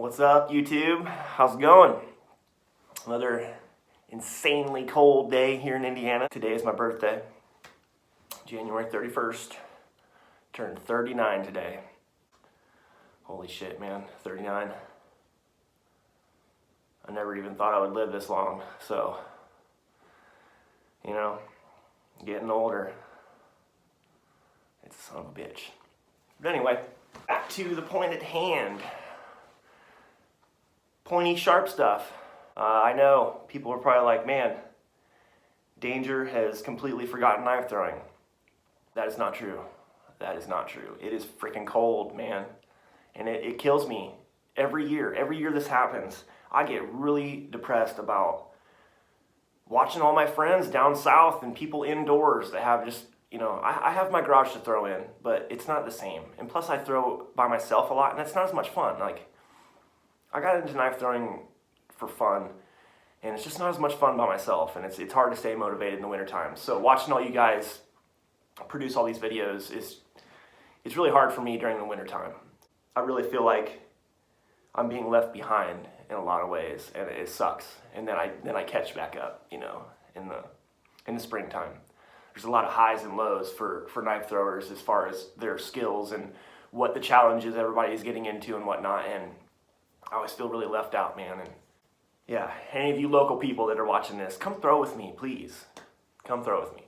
What's up, YouTube? How's it going? Another insanely cold day here in Indiana. Today is my birthday, January 31st. Turned 39 today. Holy shit, man, 39. I never even thought I would live this long, so, you know, getting older. It's a son of a bitch. But anyway, back to the point at hand. Pointy, sharp stuff. I know people are probably like, man, Danger has completely forgotten knife throwing. That is not true. That is not true. It is freaking cold, man. And it kills me every year. Every year this happens, I get really depressed about watching all my friends down south and people indoors that have just, you know, I have my garage to throw in, but it's not the same. And plus I throw by myself a lot and it's not as much fun. Like, I got into knife throwing for fun, and it's just not as much fun by myself, and it's hard to stay motivated in the wintertime. So watching all you guys produce all these videos it's really hard for me during the wintertime. I really feel like I'm being left behind in a lot of ways, and it sucks. And then I catch back up, you know, in the springtime. There's a lot of highs and lows for knife throwers as far as their skills and what the challenges everybody's getting into and whatnot, and I always feel really left out, man. And yeah, any of you local people that are watching this, come throw with me, please. Come throw with me.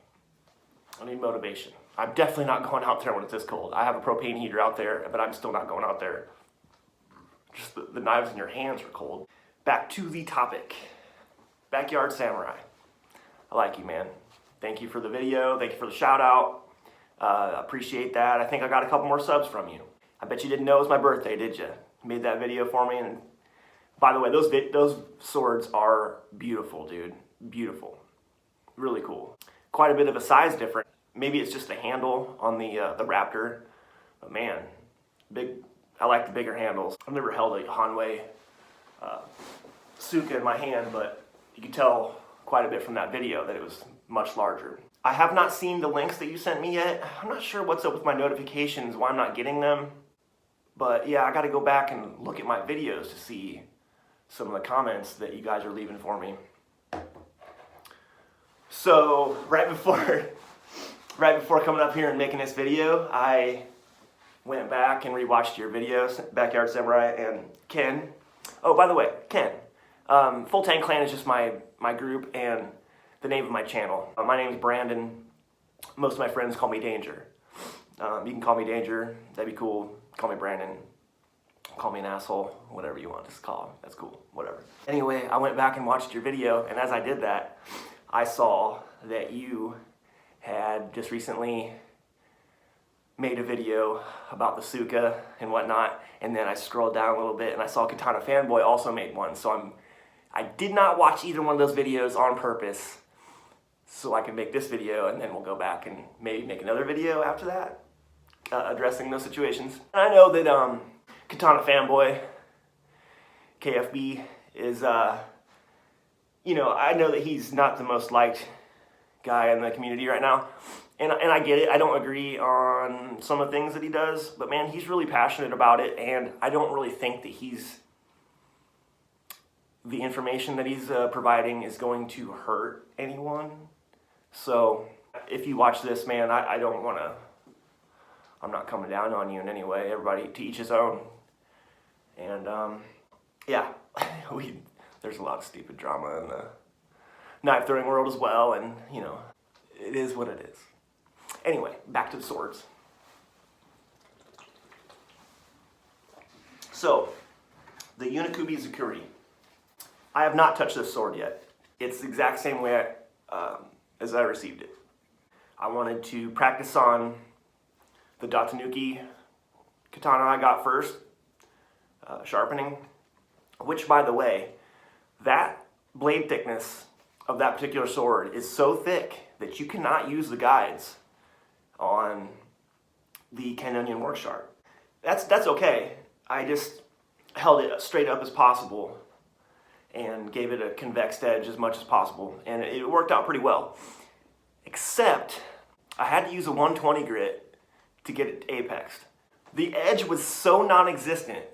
I need motivation. I'm definitely not going out there when it's this cold. I have a propane heater out there, but I'm still not going out there. Just the knives in your hands are cold. Back to the topic. Backyard Samurai. I like you, man. Thank you for the video. Thank you for the shout out. Appreciate that. I think I got a couple more subs from you. I bet you didn't know it was my birthday, did you? Made that video for me, and by the way, those swords are beautiful, dude. Beautiful. Really cool. Quite a bit of a size difference. Maybe it's just the handle on the Raptor, but man, I like the bigger handles. I've never held a Hanwei Suka in my hand, but you can tell quite a bit from that video that it was much larger. I have not seen the links that you sent me yet. I'm not sure what's up with my notifications, why I'm not getting them. But yeah, I gotta go back and look at my videos to see some of the comments that you guys are leaving for me. So right before coming up here and making this video, I went back and rewatched your videos, Backyard Samurai and Ken. Oh, by the way, Ken, Full Tank Clan is just my group and the name of my channel. My name is Brandon. Most of my friends call me Danger. You can call me Danger, that'd be cool. Call me Brandon, call me an asshole, whatever you want to call, that's cool, whatever. Anyway, I went back and watched your video, and as I did that, I saw that you had just recently made a video about the Suka and whatnot, and then I scrolled down a little bit and I saw Katana Fanboy also made one, so I did not watch either one of those videos on purpose so I can make this video, and then we'll go back and maybe make another video after that. Addressing those situations. I know that Katana Fanboy, KFB, is, you know, I know that he's not the most liked guy in the community right now, and I get it. I don't agree on some of the things that he does, but man, he's really passionate about it, and I don't really think that the information that he's providing is going to hurt anyone. So if you watch this, man, I don't want to, I'm not coming down on you in any way. Everybody to each his own. And yeah, there's a lot of stupid drama in the knife throwing world as well, and you know, it is what it is. Anyway, back to the swords. So, the Unikubi Zakuri. I have not touched this sword yet. It's the exact same way as I received it. I wanted to practice on the Datanuki katana I got first, sharpening, which, by the way, that blade thickness of that particular sword is so thick that you cannot use the guides on the Ken Onion Work Sharp. That's okay. I just held it straight up as possible and gave it a convex edge as much as possible, and it worked out pretty well. Except I had to use a 120 grit to get it apexed. The edge was so non-existent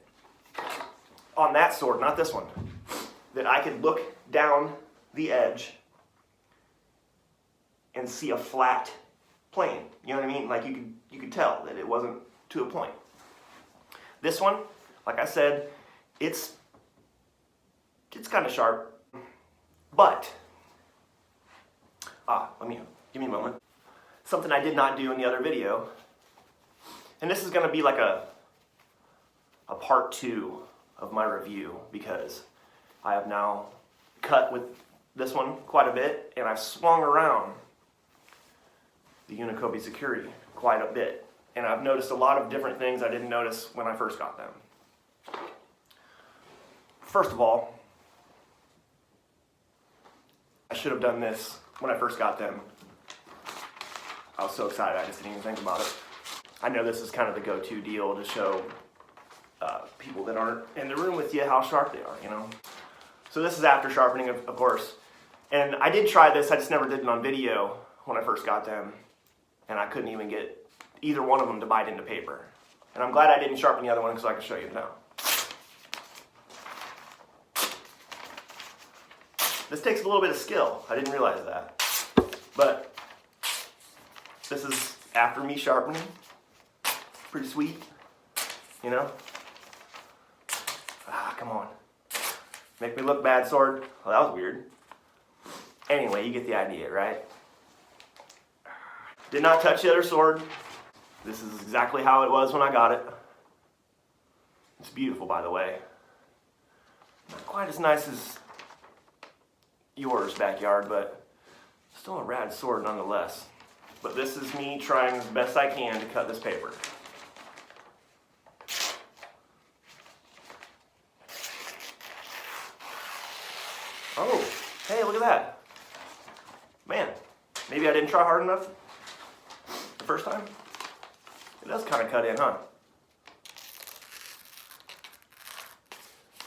on that sword, not this one, that I could look down the edge and see a flat plane. You know what I mean? Like you could tell that it wasn't to a point. This one, like I said, it's kind of sharp, but give me a moment. Something I did not do in the other video, and this is going to be like a part 2 of my review, because I have now cut with this one quite a bit, and I've swung around the Unokobe Security quite a bit, and I've noticed a lot of different things I didn't notice when I first got them. First of all, I should have done this when I first got them. I was so excited I just didn't even think about it. I know this is kind of the go-to deal to show people that aren't in the room with you how sharp they are, you know? So this is after sharpening, of course. And I did try this, I just never did it on video when I first got them. And I couldn't even get either one of them to bite into paper. And I'm glad I didn't sharpen the other one because I can show you now. This takes a little bit of skill. I didn't realize that. But this is after me sharpening. Pretty sweet, you know? Ah, come on. Make me look bad, sword. Well, that was weird. Anyway, you get the idea, right? Did not touch the other sword. This is exactly how it was when I got it. It's beautiful, by the way. Not quite as nice as yours, backyard, but still a rad sword nonetheless. But this is me trying as best I can to cut this paper. Oh, hey, look at that. Man, maybe I didn't try hard enough the first time. It does kind of cut in, huh?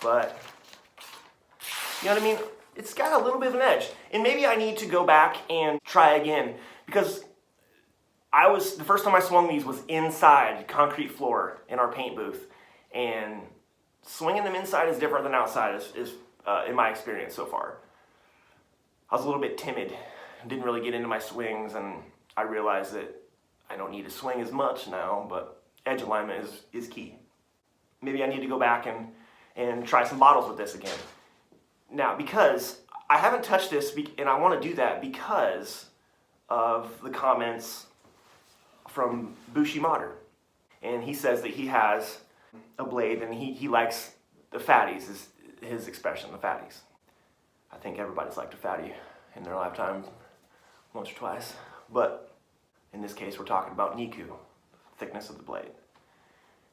But, you know what I mean? It's got a little bit of an edge. And maybe I need to go back and try again, because the first time I swung these was inside concrete floor in our paint booth. And swinging them inside is different than outside, in my experience so far. I was a little bit timid, didn't really get into my swings, and I realized that I don't need to swing as much now, but edge alignment is key. Maybe I need to go back and try some bottles with this again. Now, because I haven't touched this, and I want to do that because of the comments from Bushi Mater. And he says that he has a blade, and he likes the fatties, is his expression, the fatties. I think everybody's liked a fatty in their lifetime once or twice. But in this case, we're talking about Niku, thickness of the blade.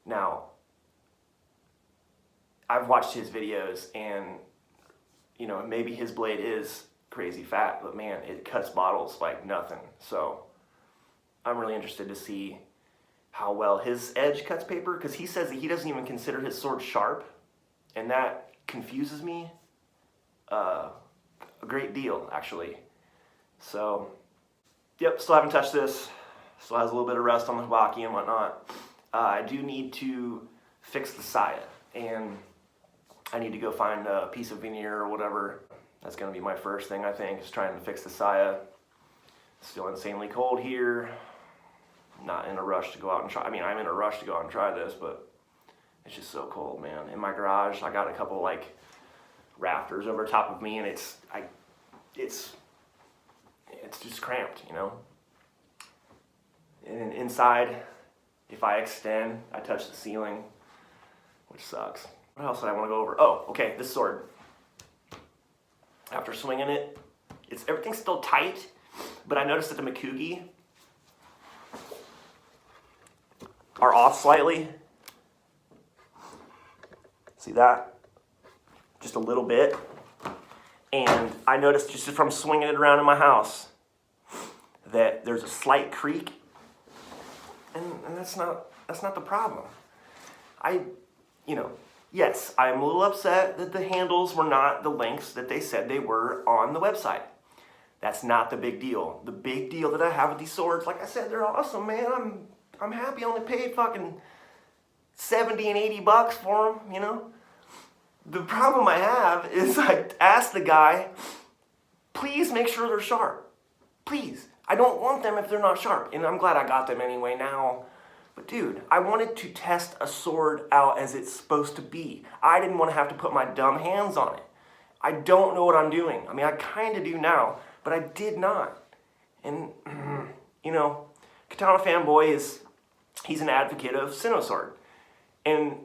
Now, I've watched his videos, and you know, maybe his blade is crazy fat, but man, it cuts bottles like nothing. So I'm really interested to see how well his edge cuts paper, because he says that he doesn't even consider his sword sharp, and that confuses me a great deal, actually. So, yep, still haven't touched this. Still has a little bit of rust on the Hibaki and whatnot. I do need to fix the saya, and I need to go find a piece of veneer or whatever. That's going to be my first thing, I think, is trying to fix the saya. It's still insanely cold here. Not in a rush to go out and try. I mean, I'm in a rush to go out and try this, but it's just so cold, man. In my garage, I got a couple like rafters over top of me, and it's just cramped, you know. And inside, if I extend, I touch the ceiling, which sucks. What else did I want to go over? Oh, okay, this sword. After swinging it, everything's still tight, but I noticed that the Mikugi are off slightly. See that? Just a little bit. And I noticed just from swinging it around in my house that there's a slight creak, and that's not the problem. Yes, I'm a little upset that the handles were not the lengths that they said they were on the website. That's not the big deal. The big deal that I have with these swords, like I said, they're awesome, man. I'm happy I only paid fucking $70 and $80 for them, you know? The problem I have is I asked the guy, please make sure they're sharp. Please. I don't want them if they're not sharp. And I'm glad I got them anyway now. But dude, I wanted to test a sword out as it's supposed to be. I didn't want to have to put my dumb hands on it. I don't know what I'm doing. I mean, I kind of do now, but I did not. And, you know, Katana Fanboy he's an advocate of Sinosword. And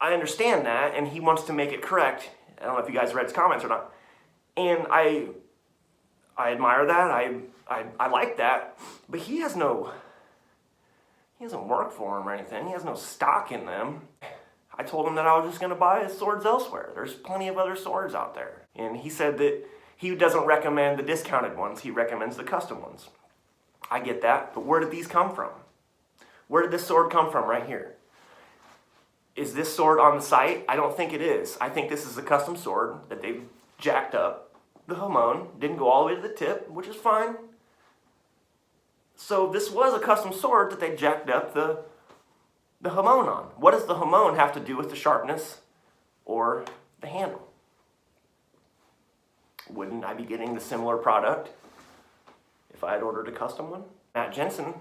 I understand that, and he wants to make it correct. I don't know if you guys read his comments or not. And I admire that. I like that. But he doesn't work for him or anything. He has no stock in them. I told him that I was just going to buy his swords elsewhere. There's plenty of other swords out there. And he said that he doesn't recommend the discounted ones. He recommends the custom ones. I get that, but where did these come from? Where did this sword come from right here? Is this sword on the site? I don't think it is. I think this is a custom sword that they've jacked up. The hamon didn't go all the way to the tip, which is fine. So this was a custom sword that they jacked up the hamon on. What does the hamon have to do with the sharpness or the handle? Wouldn't I be getting the similar product if I had ordered a custom one? Matt Jensen,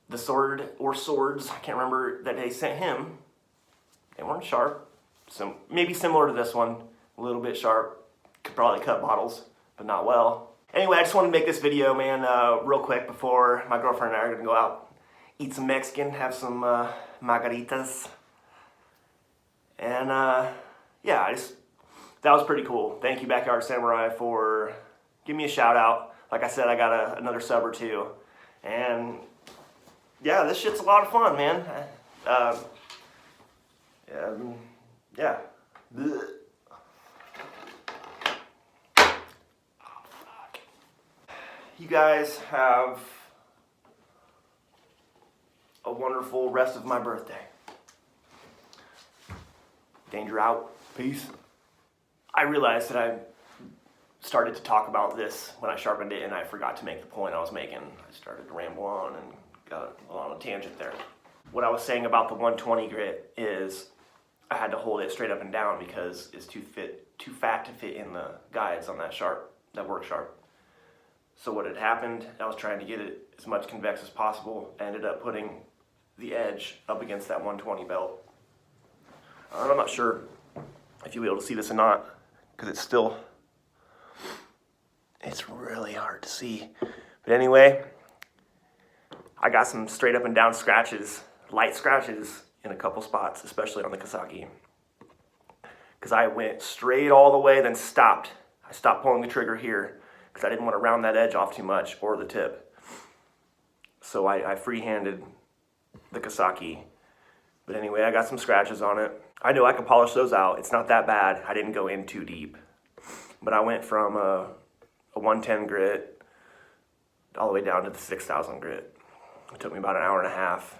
the sword or swords, I can't remember, that they sent him, they weren't sharp. So maybe similar to this one, a little bit sharp. Could probably cut bottles, but not well. Anyway, I just wanted to make this video, man, real quick before my girlfriend and I are gonna go out, eat some Mexican, have some margaritas. And yeah, that was pretty cool. Thank you, Backyard Samurai, for giving me a shout out. Like I said, I got another sub or two. And yeah, this shit's a lot of fun, man. Yeah. Blech. Oh, fuck. You guys have a wonderful rest of my birthday. Danger out. Peace. I realized that I started to talk about this when I sharpened it and I forgot to make the point I was making. I started to ramble on and got on a tangent there. What I was saying about the 120 grit is I had to hold it straight up and down because it's too fat to fit in the guides on that work sharp. So what had happened, I was trying to get it as much convex as possible. I ended up putting the edge up against that 120 belt. I'm not sure if you'll be able to see this or not, because it's really hard to see. But anyway, I got some straight up and down scratches, light scratches in a couple spots, especially on the Kasaki. Because I went straight all the way, then stopped. I stopped pulling the trigger here because I didn't want to round that edge off too much, or the tip. So I free-handed the Kasaki. But anyway, I got some scratches on it. I know I can polish those out. It's not that bad. I didn't go in too deep. But I went from a 110 grit all the way down to the 6,000 grit. It took me about an hour and a half.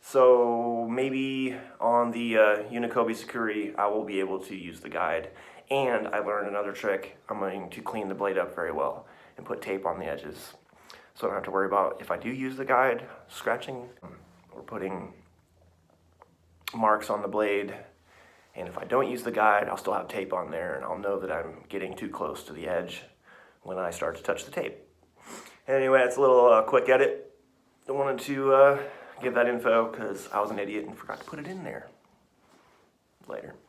So maybe on the Unikobi Sakuri, I will be able to use the guide. And I learned another trick. I'm going to clean the blade up very well and put tape on the edges. So I don't have to worry about, if I do use the guide, scratching or putting marks on the blade. And if I don't use the guide, I'll still have tape on there and I'll know that I'm getting too close to the edge when I start to touch the tape. Anyway, it's a little quick edit. I wanted to give that info because I was an idiot and forgot to put it in there.